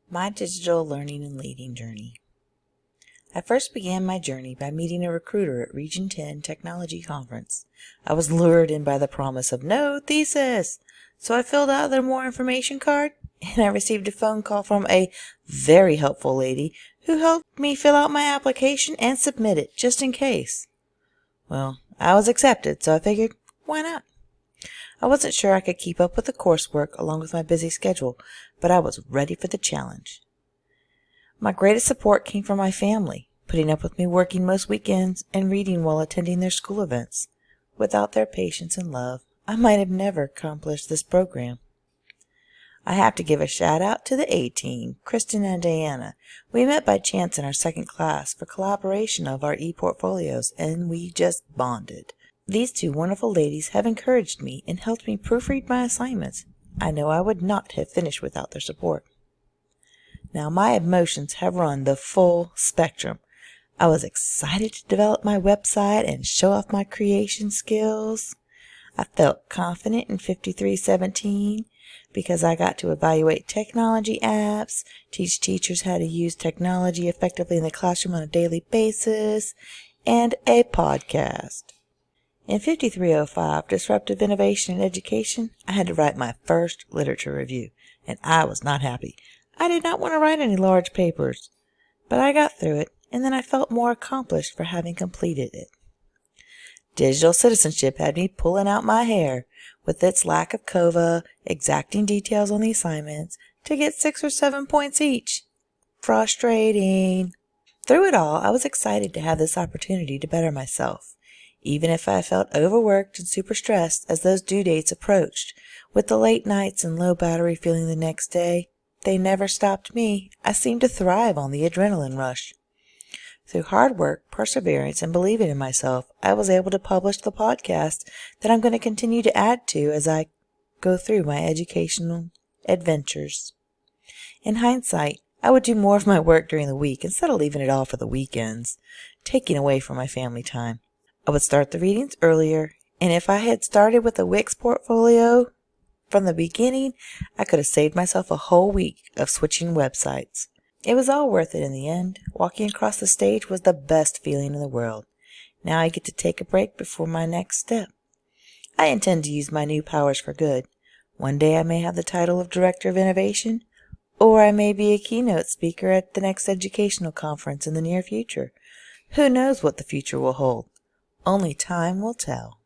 My digital learning and leading journey. I first began my journey by meeting a recruiter at Region 10 Technology Conference. I was lured in by the promise of no thesis, so I filled out their more information card, and I received a phone call from a very helpful lady who helped me fill out my application and submit it just in case. Well, I was accepted, so I figured, why not? I wasn't sure I could keep up with the coursework along with my busy schedule, but I was ready for the challenge. My greatest support came from my family, putting up with me working most weekends and reading while attending their school events. Without their patience and love, I might have never accomplished this program. I have to give a shout out to the A-Team, Kristen and Diana. We met by chance in our second class for collaboration of our e-portfolios, and we just bonded. These two wonderful ladies have encouraged me and helped me proofread my assignments. I know I would not have finished without their support. Now my emotions have run the full spectrum. I was excited to develop my website and show off my creation skills. I felt confident in 5317 because I got to evaluate technology apps, teach teachers how to use technology effectively in the classroom on a daily basis, and a podcast. In 5305, Disruptive Innovation in Education, I had to write my first literature review, and I was not happy. I did not want to write any large papers, but I got through it, and then I felt more accomplished for having completed it. Digital citizenship had me pulling out my hair, with its lack of COVA, exacting details on the assignments, to get 6 or 7 points each. Frustrating. Through it all, I was excited to have this opportunity to better myself. Even if I felt overworked and super stressed as those due dates approached, with the late nights and low battery feeling the next day, they never stopped me. I seemed to thrive on the adrenaline rush. Through hard work, perseverance, and believing in myself, I was able to publish the podcast that I'm going to continue to add to as I go through my educational adventures. In hindsight, I would do more of my work during the week instead of leaving it all for the weekends, taking away from my family time. I would start the readings earlier, and if I had started with a Wix portfolio from the beginning, I could have saved myself a whole week of switching websites. It was all worth it in the end. Walking across the stage was the best feeling in the world. Now I get to take a break before my next step. I intend to use my new powers for good. One day I may have the title of Director of Innovation, or I may be a keynote speaker at the next educational conference in the near future. Who knows what the future will hold? Only time will tell.